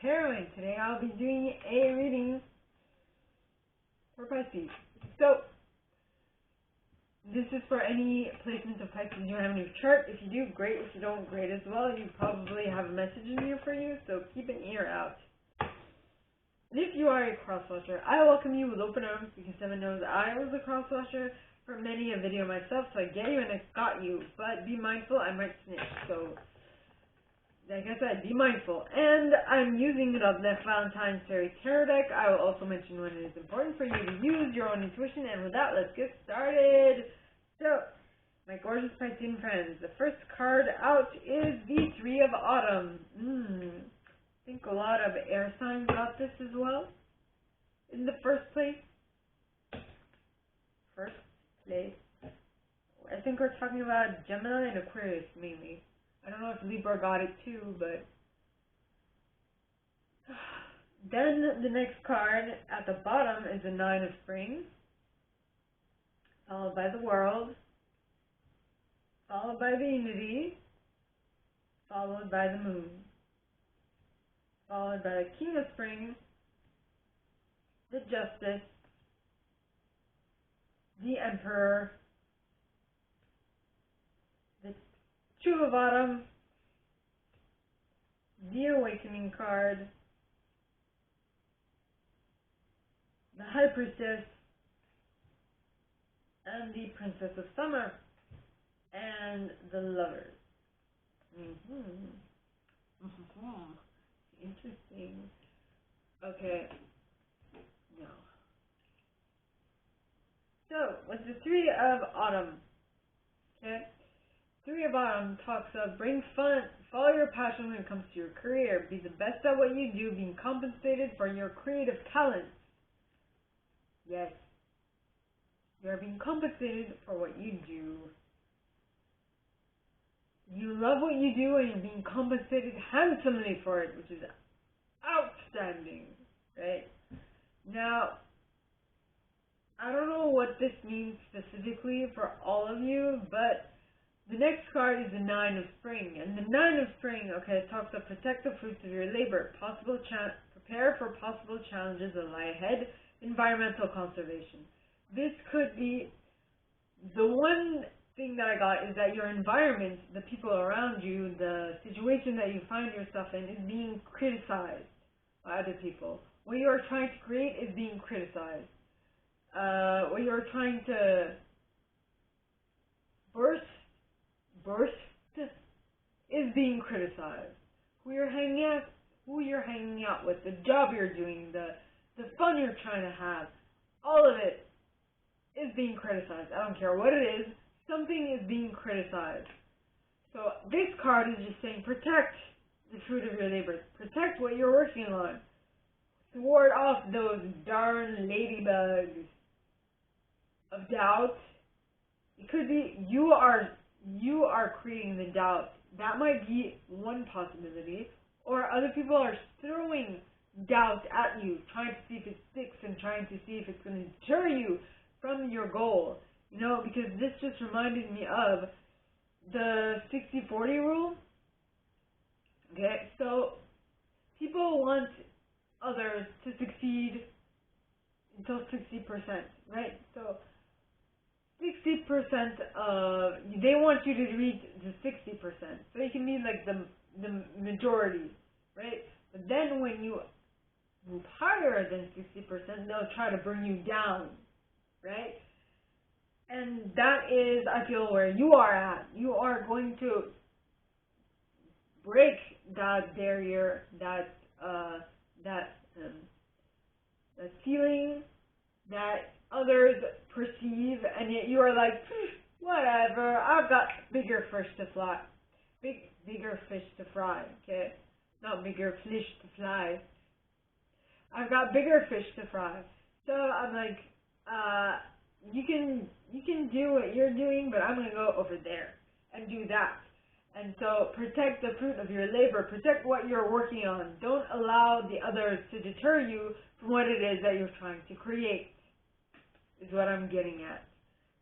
Tarot. Today I'll be doing a reading for Pisces. So, this is for any placements of Pisces you have in your chart. If you do, great. If you don't, great as well. You probably have a message in here for you, so keep an ear out. If you are a crosswatcher, I welcome you with open arms because Seven knows I was a crosswatcher for many a video myself, so I get you and I got you. But be mindful, I might snitch, so like I said, be mindful. And I'm using the Radleigh Valentine tarot deck. I will also mention when it is important for you to use your own intuition. And with that, let's get started. So, my gorgeous Piscean friends, the first card out is the Three of Autumn. I think a lot of air signs got this as well. In the first place. I think we're talking about Gemini and Aquarius mainly. I don't know if Libra got it too, but... Then the next card at the bottom is the Nine of Spring, followed by the World, followed by the Unity, followed by the Moon, followed by the King of Spring, the Justice, the Emperor, the Two of Autumn, the Awakening card, the High Priestess, and the Princess of Summer, and the Lovers. Interesting. Okay. Now. So, with the Three of Autumn, okay? Three of Autumn talks of bring fun, follow your passion when it comes to your career, be the best at what you do, being compensated for your creative talents. Yes, you are being compensated for what you do. You love what you do and you're being compensated handsomely for it, which is outstanding, right? Now, I don't know what this means specifically for all of you, but the next card is the Nine of Spring. And the Nine of Spring, okay, it talks of protect the fruits of your labor, prepare for possible challenges that lie ahead, environmental conservation. This could be, the one thing that I got is that your environment, the people around you, the situation that you find yourself in is being criticized by other people. What you are trying to create is being criticized. What you're trying to burst is being criticized. Who you're hanging out with, the job you're doing, the fun you're trying to have, all of it is being criticized. I don't care what it is, something is being criticized. So this card is just saying protect the fruit of your labor, protect what you're working on, ward off those darn ladybugs of doubt. It could be you are creating the doubt. That might be one possibility. Or other people are throwing doubt at you, trying to see if it sticks and trying to see if it's going to deter you from your goal. You know, because this just reminded me of the 60-40 rule. Okay, so people want others to succeed until 60%, right? So 60% of, they want you to reach the 60%. So you can be like the majority, right? But then when you move higher than 60%, they'll try to bring you down, right? And that is, I feel, where you are at. You are going to break that barrier, that ceiling that others perceive, and yet you are like, whatever, I've got bigger fish to fry. Bigger fish to fry, okay? Not bigger fish to fly. I've got bigger fish to fry. So I'm like, you can do what you're doing, but I'm going to go over there and do that. And so protect the fruit of your labor. Protect what you're working on. Don't allow the others to deter you from what it is that you're trying to create, is what I'm getting at.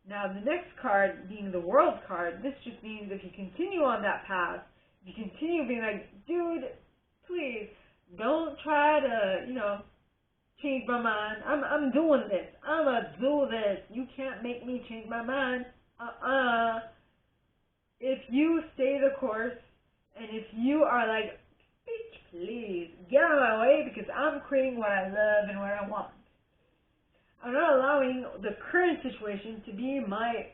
Now, the next card, being the World card, this just means if you continue on that path, if you continue being like, dude, please, Don't try to, change my mind. I'm doing this. I'ma do this. You can't make me change my mind. If you stay the course, and if you are like, bitch, please get out of my way because I'm creating what I love and what I want. I'm not allowing the current situation to be my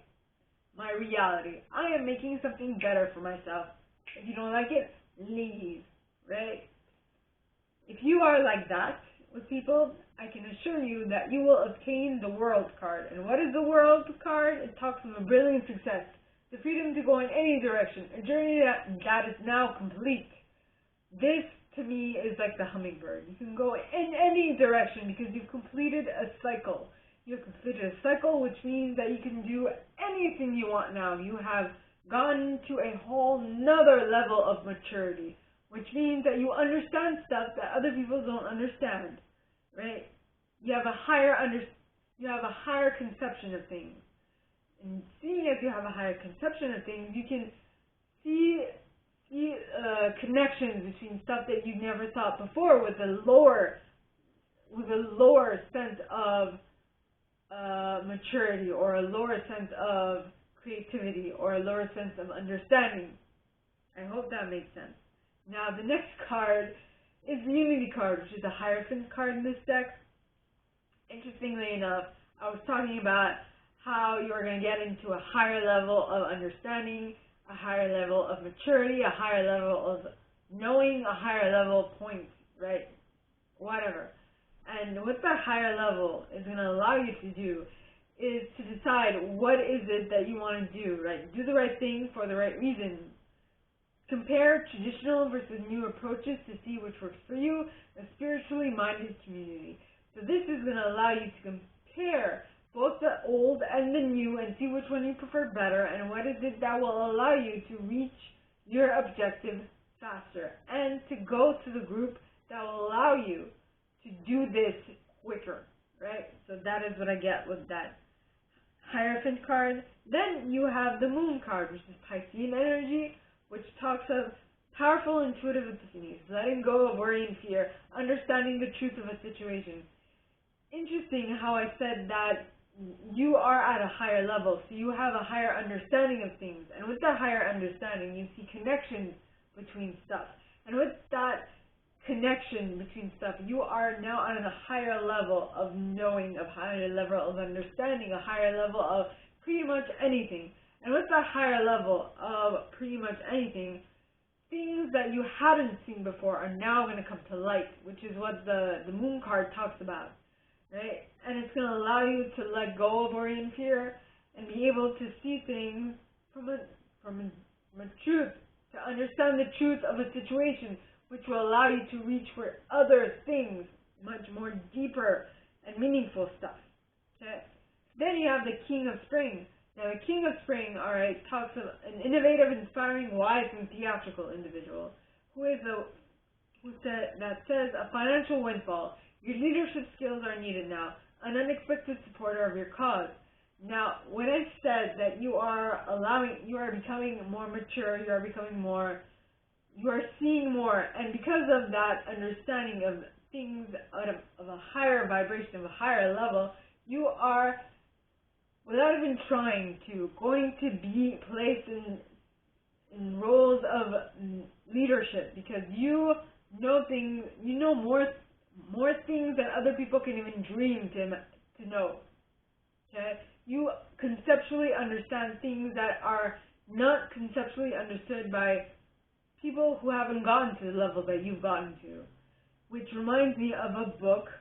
reality. I am making something better for myself. If you don't like it, leave, right? If you are like that with people, I can assure you that you will obtain the World card. And what is the World card? It talks of a brilliant success, the freedom to go in any direction, a journey that is now complete. This, to me, is like the hummingbird. You can go in any direction because you've completed a cycle. You've completed a cycle, which means that you can do anything you want now. You have gone to a whole nother level of maturity, which means that you understand stuff that other people don't understand, right? You have a higher conception of things. And seeing as you have a higher conception of things, you can see connections between stuff that you never thought before with a lower sense of maturity, or a lower sense of creativity, or a lower sense of understanding. I hope that makes sense. Now the next card is the Unity card, which is a Hierophant card in this deck. Interestingly enough, I was talking about how you're going to get into a higher level of understanding, a higher level of maturity, a higher level of knowing, a higher level of points, right? Whatever. And what that higher level is going to allow you to do is to decide what is it that you want to do, right? Do the right thing for the right reason. Compare traditional versus new approaches to see which works for you, a spiritually minded community. So this is going to allow you to compare both the old and the new and see which one you prefer better, and what is it that will allow you to reach your objective faster, and to go to the group that will allow you to do this quicker, right? So that is what I get with that Hierophant card. Then you have the Moon card, which is Piscean energy, which talks of powerful intuitive epiphanies, letting go of worry and fear, understanding the truth of a situation. Interesting how I said that you are at a higher level, so you have a higher understanding of things, and with that higher understanding you see connections between stuff, and with that connection between stuff you are now at a higher level of knowing, a higher level of understanding, a higher level of pretty much anything. And with that higher level of pretty much anything, things that you hadn't seen before are now going to come to light, which is what the Moon card talks about, right? And it's going to allow you to let go of worry and fear and be able to see things from a truth, to understand the truth of a situation, which will allow you to reach for other things, much more deeper and meaningful stuff. Okay? Then you have the King of Spring. Now the King of Spring, alright, talks of an innovative, inspiring, wise, and theatrical individual that says a financial windfall. Your leadership skills are needed now. An unexpected supporter of your cause. Now, when I said that you are becoming more mature, you are seeing more, and because of that understanding of things of a higher vibration, of a higher level, you are, without even trying to, going to be placed in roles of leadership, because you know more things than other people can even dream to know. Okay? You conceptually understand things that are not conceptually understood by people who haven't gotten to the level that you've gotten to. Which reminds me of a book.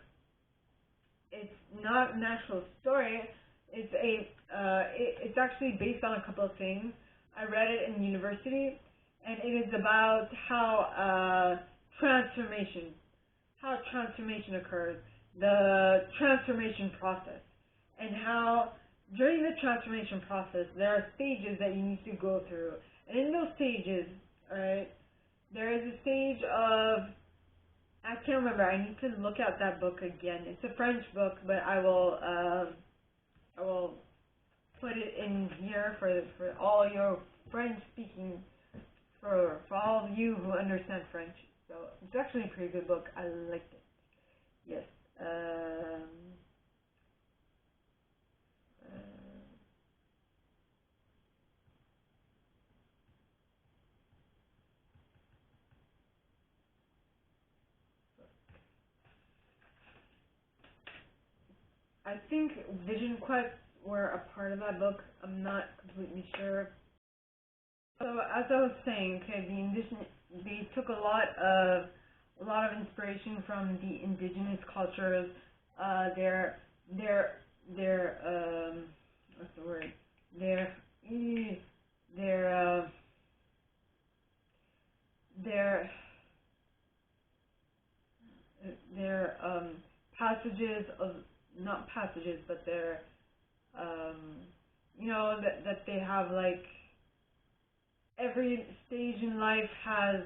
It's not an actual story. It's actually based on a couple of things. I read it in university, and it is about how transformation occurs, the transformation process, and how during the transformation process there are stages that you need to go through. And in those stages, alright, there is a stage of, I can't remember, I need to look at that book again. It's a French book, but I will put it in here for all your French-speaking for all of you who understand French. So it's actually a pretty good book. I liked it. Yes. I think vision quests were a part of that book. I'm not completely sure. So as I was saying, okay, they took a lot of inspiration from the indigenous cultures. Their what's the word? Their passages of, not passages, but their that they have, like, every stage in life has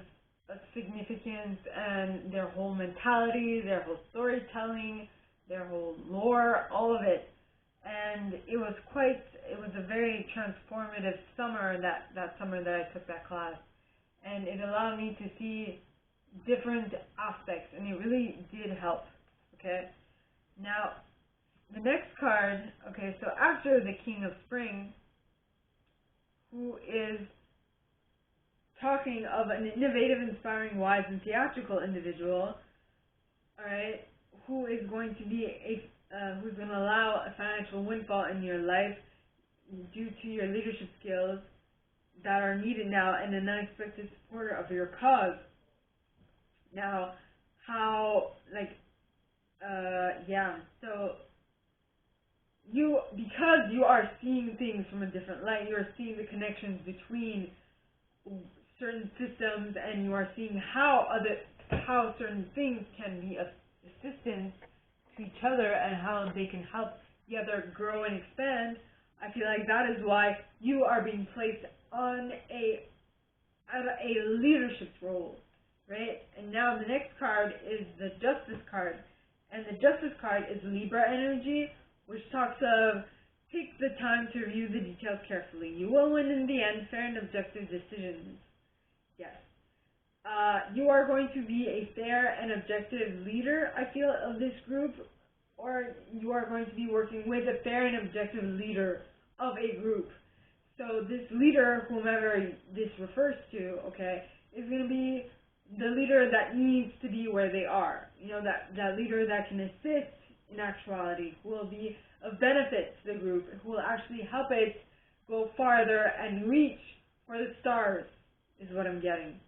a significance, and their whole mentality, their whole storytelling, their whole lore, all of it. And it was a very transformative summer, that summer that I took that class. And it allowed me to see different aspects, and it really did help. Okay? Now, the next card, okay, so after the King of Spring, who is talking of an innovative, inspiring, wise, and theatrical individual, alright, who is going to be who's going to allow a financial windfall in your life due to your leadership skills that are needed now, and an unexpected supporter of your cause. Now, so because you are seeing things from a different light, you are seeing the connections between certain systems, and you are seeing how certain things can be assistance to each other, and how they can help the other grow and expand. I feel like that is why you are being placed on a leadership role, right? And now the next card is the Justice card, and the Justice card is Libra energy, which talks of take the time to review the details carefully. You will win in the end, fair and objective decisions. Yes. You are going to be a fair and objective leader, I feel, of this group, or you are going to be working with a fair and objective leader of a group. So this leader, whomever this refers to, okay, is going to be the leader that needs to be where they are. You know, that leader that can assist in actuality, who will be of benefit to the group, who will actually help it go farther and reach for the stars, is what I'm getting.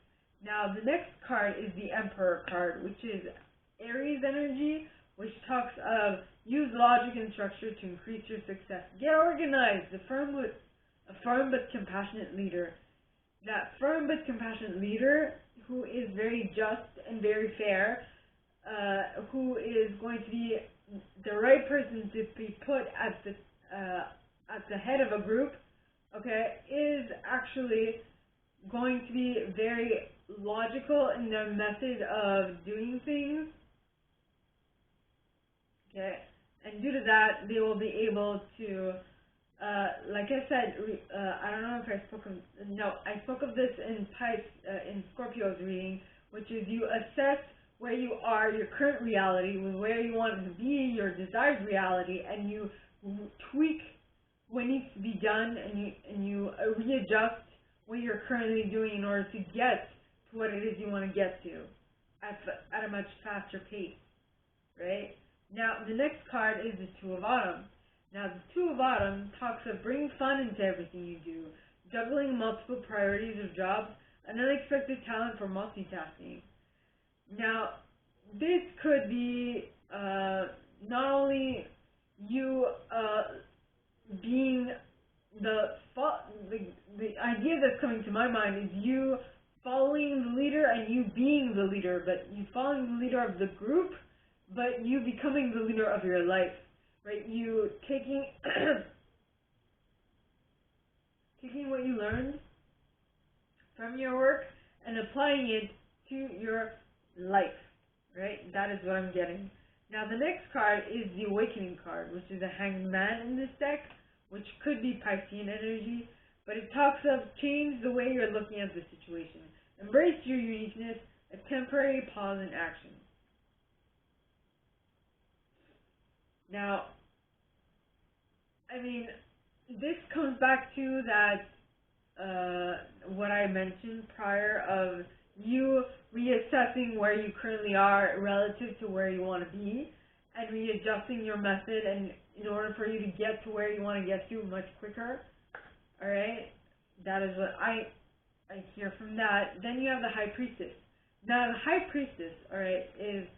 Now, the next card is the Emperor card, which is Aries energy, which talks of use logic and structure to increase your success. Get organized. A firm but compassionate leader. That firm but compassionate leader who is very just and very fair, who is going to be the right person to be put at the head of a group, okay, is actually going to be very logical in their method of doing things, okay, and due to that, they will be able to, like I said, I don't know if I spoke of this in Scorpio's reading, which is you assess where you are, your current reality, with where you want to be, your desired reality, and you tweak what needs to be done, and you readjust what you're currently doing in order to get to what it is you want to get to at a much faster pace, right? Now, the next card is the Two of Autumn. Now, the Two of Autumn talks of bringing fun into everything you do, juggling multiple priorities or jobs, an unexpected talent for multitasking. Now, this could be not only you being the idea that's coming to my mind is you following the leader and you being the leader, but you following the leader of the group, but you becoming the leader of your life, right? You taking what you learned from your work and applying it to your life, right? That is what I'm getting. Now, the next card is the Awakening card, which is a Hanged Man in this deck, which could be Piscean energy, but it talks of change the way you're looking at the situation. Embrace your uniqueness, a temporary pause in action. Now, I mean, this comes back to that, what I mentioned prior of you reassessing where you currently are relative to where you want to be and readjusting your method and in order for you to get to where you want to get to much quicker. Alright? That is what I hear from that. Then you have the High Priestess. Now the High Priestess, alright, is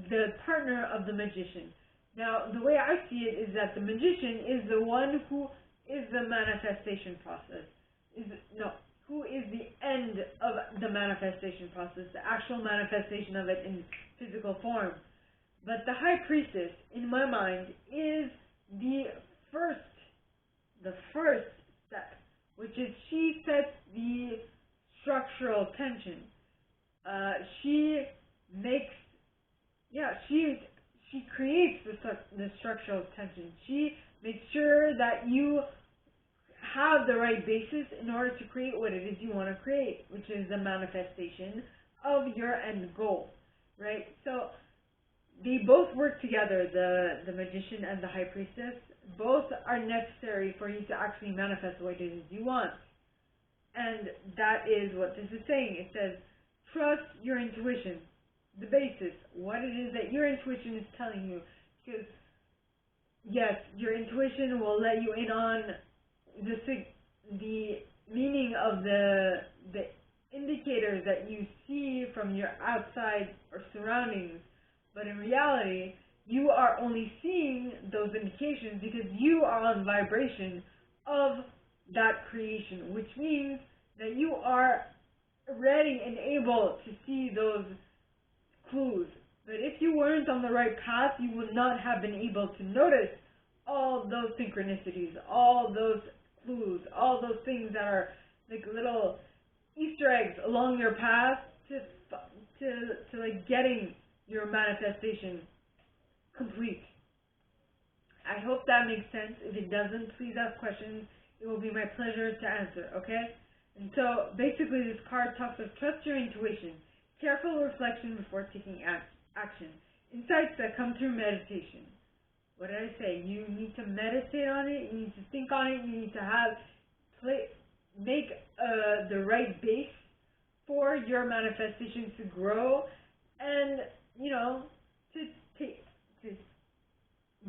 the partner of the Magician. Now the way I see it is that the Magician is the one who is the manifestation process. Who is the end of the manifestation process, the actual manifestation of it in physical form. But the High Priestess, in my mind, is the first step, which is she sets the structural tension. She creates the structural tension. She makes sure that you have the right basis in order to create what it is you want to create, which is the manifestation of your end goal, right? So they both work together, the Magician and the High Priestess. Both are necessary for you to actually manifest what it is you want. And that is what this is saying. It says, trust your intuition, the basis, what it is that your intuition is telling you. Because, yes, your intuition will let you in on the meaning of the indicators that you see from your outside or surroundings, but in reality, you are only seeing those indications because you are on vibration of that creation, which means that you are ready and able to see those clues. But if you weren't on the right path, you would not have been able to notice all those synchronicities, all those clues, all those things that are like little Easter eggs along your path to like getting your manifestation complete. I hope that makes sense. If it doesn't, please ask questions. It will be my pleasure to answer, okay? And so basically this card talks of trust your intuition, careful reflection before taking action, insights that come through meditation. What did I say? You need to meditate on it, you need to think on it, you need to make the right base for your manifestation to grow and, you know, to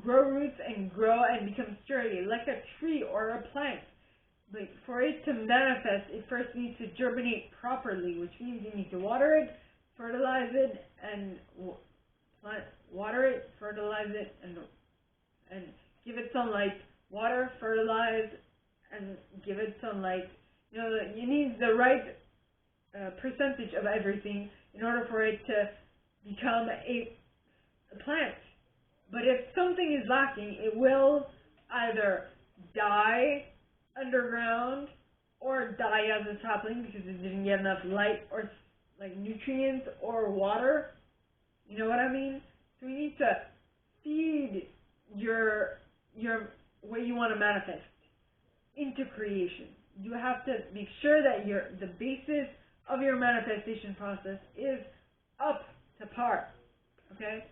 grow roots and grow and become sturdy, like a tree or a plant. But for it to manifest, it first needs to germinate properly, which means you need to water it, fertilize it, and and give it sunlight, water, fertilize, and give it sunlight. You know, you need the right percentage of everything in order for it to become a plant. But if something is lacking, it will either die underground or die as a sapling because it didn't get enough light or like nutrients or water. You know what I mean? So you need to feed your what you want to manifest into creation. You have to make sure that the basis of your manifestation process is up to par. Okay?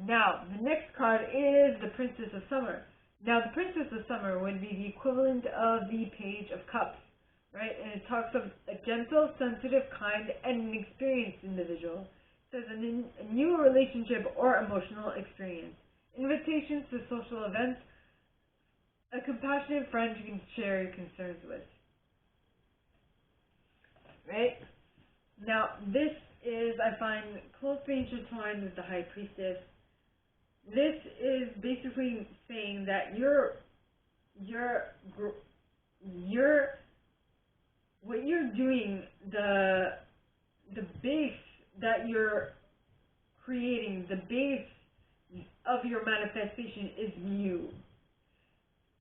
Now, the next card is the Princess of Summer. Now, the Princess of Summer would be the equivalent of the Page of Cups, right? And it talks of a gentle, sensitive, kind, and an experienced individual. It says a new relationship or emotional experience. Invitations to social events, a compassionate friend you can share your concerns with. Right? Now, this is, I find, closely intertwined with the High Priestess. This is basically saying that what you're doing, the base that you're creating, the base of your manifestation is new.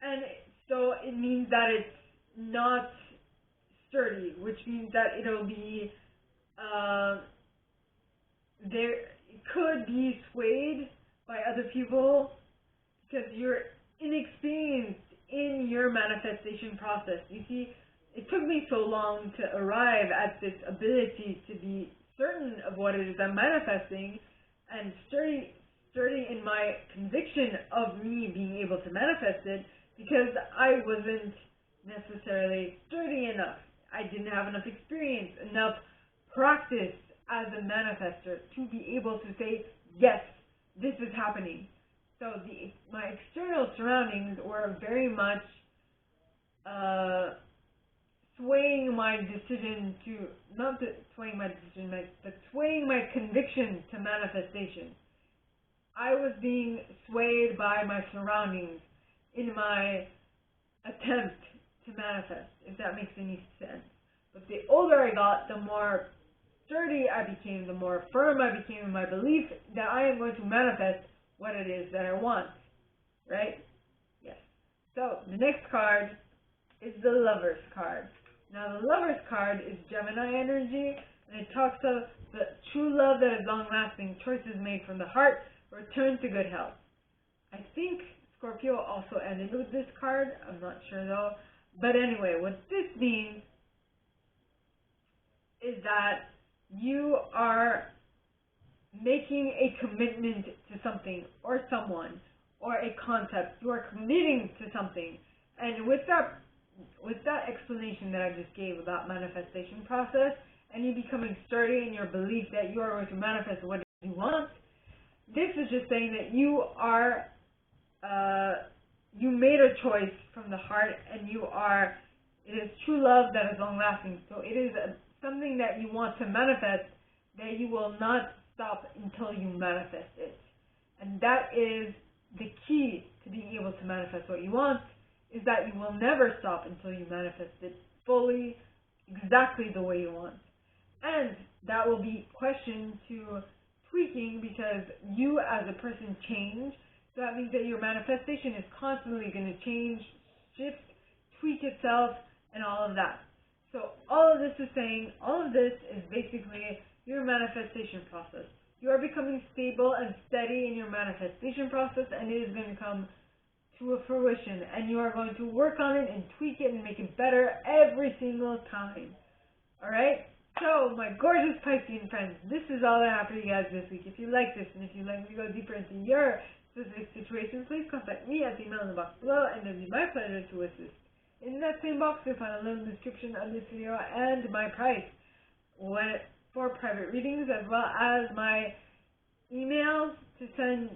And so it means that it's not sturdy, which means that it'll be, it could be swayed by other people because you're inexperienced in your manifestation process. You see, it took me so long to arrive at this ability to be certain of what it is I'm manifesting and sturdy in my conviction of me being able to manifest it, because I wasn't necessarily sturdy enough. I didn't have enough experience, enough practice as a manifester to be able to say, yes, this is happening. So my external surroundings were very much swaying my decision to, not swaying my decision, but swaying my conviction to manifestation. I was being swayed by my surroundings in my attempt to manifest, if that makes any sense. But the older I got, the more sturdy I became, the more firm I became in my belief that I am going to manifest what it is that I want, right? Yes. So the next card is the Lover's card. Now the Lover's card is Gemini energy, and it talks of the true love that is long-lasting, choices made from the heart, return to good health. I think Scorpio also ended with this card. I'm not sure though. But anyway, what this means is that you are making a commitment to something or someone or a concept. You are committing to something. And with that explanation that I just gave about manifestation process, and you becoming sturdy in your belief that you are going to manifest what you want, this is just saying that you are, you made a choice from the heart, and it is true love that is long lasting. So it is something that you want to manifest, that you will not stop until you manifest it. And that is the key to being able to manifest what you want, is that you will never stop until you manifest it fully, exactly the way you want. And that will be questioned to tweaking, because you as a person change. So that means that your manifestation is constantly going to change, shift, tweak itself, and all of that. So all of this is saying, all of this is basically your manifestation process. You are becoming stable and steady in your manifestation process, and it is going to come to a fruition, and you are going to work on it and tweak it and make it better every single time. Alright? So, my gorgeous Piscean friends, this is all I have for you guys this week. If you like this, and if you'd like me to go deeper into your specific situation, please contact me at the email in the box below, and it will be my pleasure to assist. In that same box, you'll find a link in the description of this video and my price for private readings, as well as my emails to send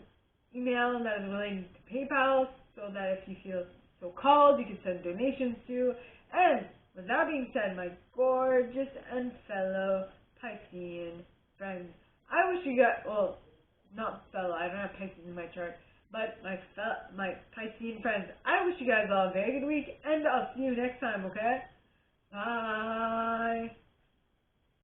email that is related to PayPal, so that if you feel so called, you can send donations to. And with that being said, my gorgeous and fellow Piscean friends, I wish you guys, well, not fellow, I don't have Pisces in my chart, but my Piscean friends, I wish you guys all a very good week, and I'll see you next time, okay? Bye!